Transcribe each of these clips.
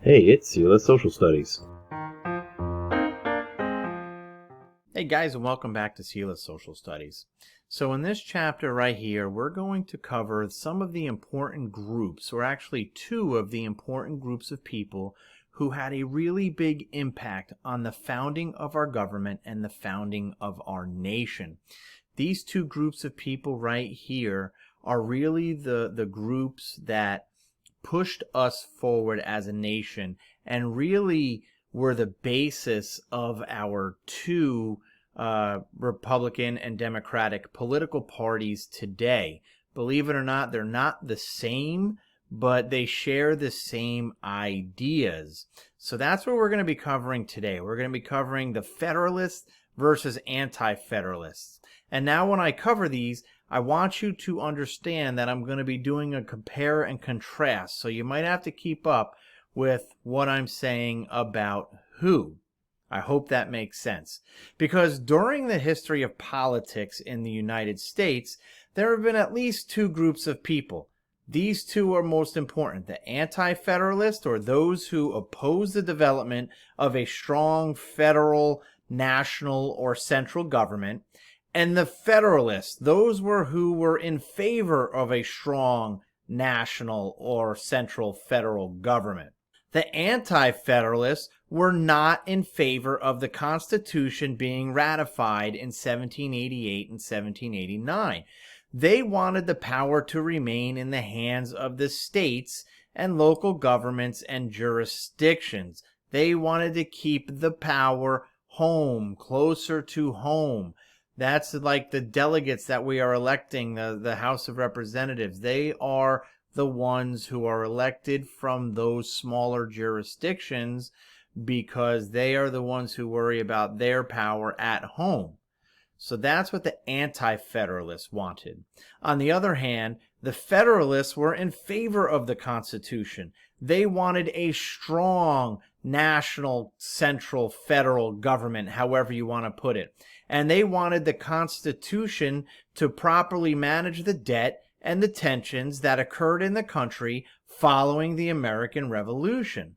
Hey, it's Sela Social Studies. Hey guys, and welcome back to Sela's Social Studies. So in this chapter right here, we're going to cover some of the important groups, or actually two of the important groups of people who had a really big impact on the founding of our government and the founding of our nation. These two groups of people right here are really the groups that pushed us forward as a nation and really were the basis of our two Republican and Democratic political parties today. Believe it or not, they're not the same, but they share the same ideas. So that's what we're going to be covering today. We're going to be covering the Federalists versus Anti-Federalists. And now when I cover these, I want you to understand that I'm going to be doing a compare and contrast. So you might have to keep up with what I'm saying about who. I hope that makes sense. Because during the history of politics in the United States, there have been at least two groups of people. These two are most important: the Anti-Federalists, or those who oppose the development of a strong federal, national, or central government, and the Federalists, those who were in favor of a strong national or central federal government. The Anti-Federalists were not in favor of the Constitution being ratified in 1788 and 1789. They wanted the power to remain in the hands of the states and local governments and jurisdictions. They wanted to keep the power home, closer to home. That's like the delegates that we are electing, the House of Representatives. They are the ones who are elected from those smaller jurisdictions because they are the ones who worry about their power at home. So that's what the Anti-Federalists wanted. On the other hand, the Federalists were in favor of the Constitution. They wanted a strong national, central, federal government, however you want to put it. And they wanted the Constitution to properly manage the debt and the tensions that occurred in the country following the American Revolution.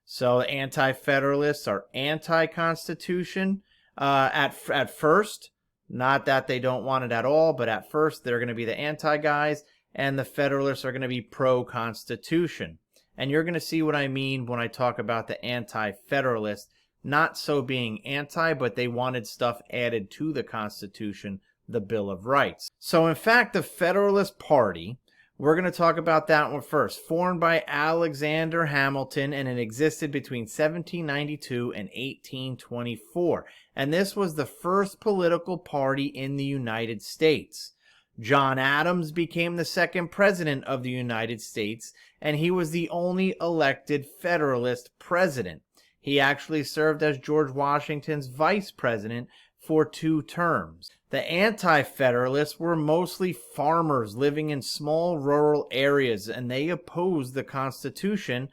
So Anti-Federalists are anti-Constitution at first. Not that they don't want it at all, but at first they're going to be the anti-guys, and the Federalists are going to be pro-Constitution. And you're going to see what I mean when I talk about the Anti-Federalists, not so being anti, but they wanted stuff added to the Constitution, the Bill of Rights. So in fact, the Federalist Party, we're going to talk about that one first. Formed by Alexander Hamilton, and it existed between 1792 and 1824. And this was the first political party in the United States. John Adams became the second president of the United States, and he was the only elected Federalist president. He actually served as George Washington's vice president for 2 terms. The Anti-Federalists were mostly farmers living in small rural areas, and they opposed the Constitution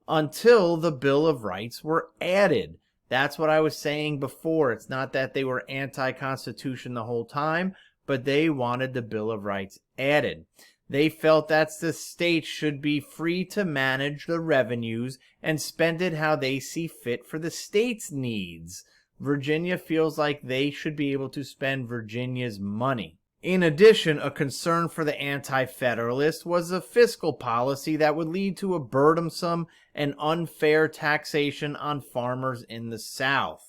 until the Bill of Rights were added. That's what I was saying before. It's not that they were anti-Constitution the whole time, but they wanted the Bill of Rights added. They felt that the states should be free to manage the revenues and spend it how they see fit for the state's needs. Virginia feels like they should be able to spend Virginia's money. In addition, a concern for the Anti-Federalists was a fiscal policy that would lead to a burdensome and unfair taxation on farmers in the South.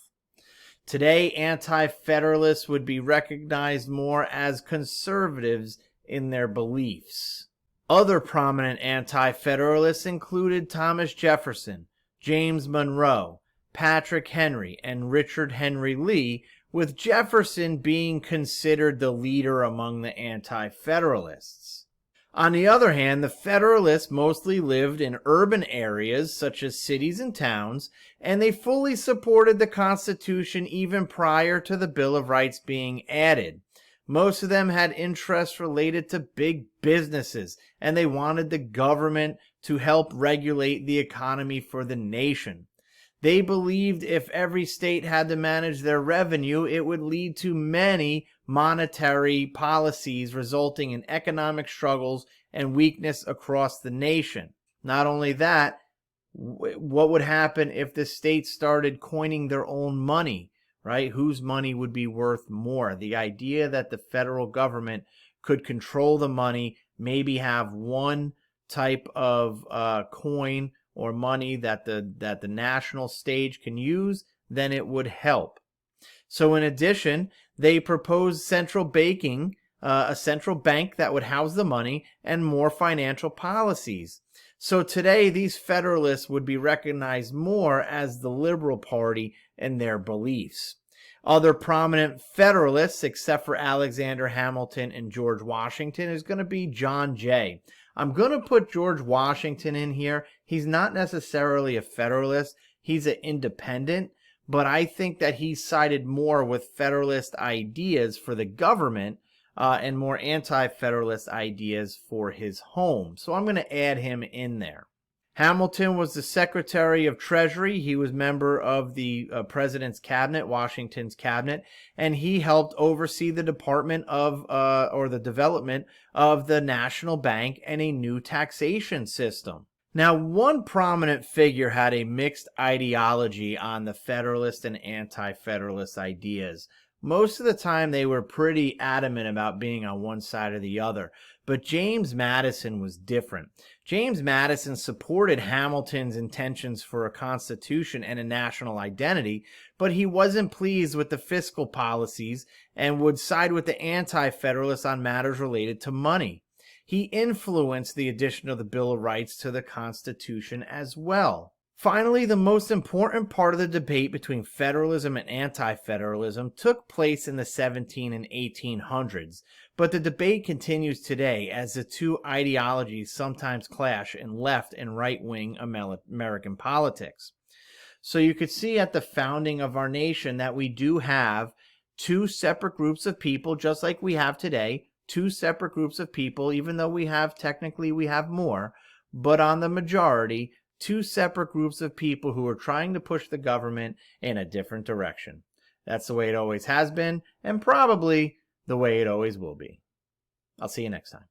Today, Anti-Federalists would be recognized more as conservatives in their beliefs. Other prominent Anti-Federalists included Thomas Jefferson, James Monroe, Patrick Henry, and Richard Henry Lee, with Jefferson being considered the leader among the Anti-Federalists. On the other hand, the Federalists mostly lived in urban areas such as cities and towns, and they fully supported the Constitution even prior to the Bill of Rights being added. Most of them had interests related to big businesses, and they wanted the government to help regulate the economy for the nation. They believed if every state had to manage their revenue, it would lead to many monetary policies resulting in economic struggles and weakness across the nation. Not only that, What would happen if the states started coining their own money, right? Whose money would be worth more? The idea that the federal government could control the money, maybe have one type of coin or money that the national stage can use, then it would help. So in addition, they proposed central banking, a central bank that would house the money, and more financial policies. So today, these Federalists would be recognized more as the Liberal Party in their beliefs. Other prominent Federalists, except for Alexander Hamilton and George Washington, is going to be John Jay. I'm going to put George Washington in here. He's not necessarily a Federalist. He's an independent, but I think that he sided more with Federalist ideas for the government and more Anti-Federalist ideas for his home. So I'm going to add him in there. Hamilton was the Secretary of Treasury. He was member of the President's Cabinet, Washington's Cabinet, and he helped oversee the department of, or the development of the National Bank and a new taxation system. Now, one prominent figure had a mixed ideology on the Federalist and Anti-Federalist ideas. Most of the time, they were pretty adamant about being on one side or the other. But James Madison was different. James Madison supported Hamilton's intentions for a constitution and a national identity, but he wasn't pleased with the fiscal policies and would side with the Anti-Federalists on matters related to money. He influenced the addition of the Bill of Rights to the Constitution as well. Finally, the most important part of the debate between federalism and anti-federalism took place in the 1700s and 1800s, but the debate continues today as the two ideologies sometimes clash in left and right-wing American politics. So you could see at the founding of our nation that we do have two separate groups of people, just like we have today, two separate groups of people, even though we have more, but on the majority, two separate groups of people who are trying to push the government in a different direction. That's the way it always has been, and probably the way it always will be. I'll see you next time.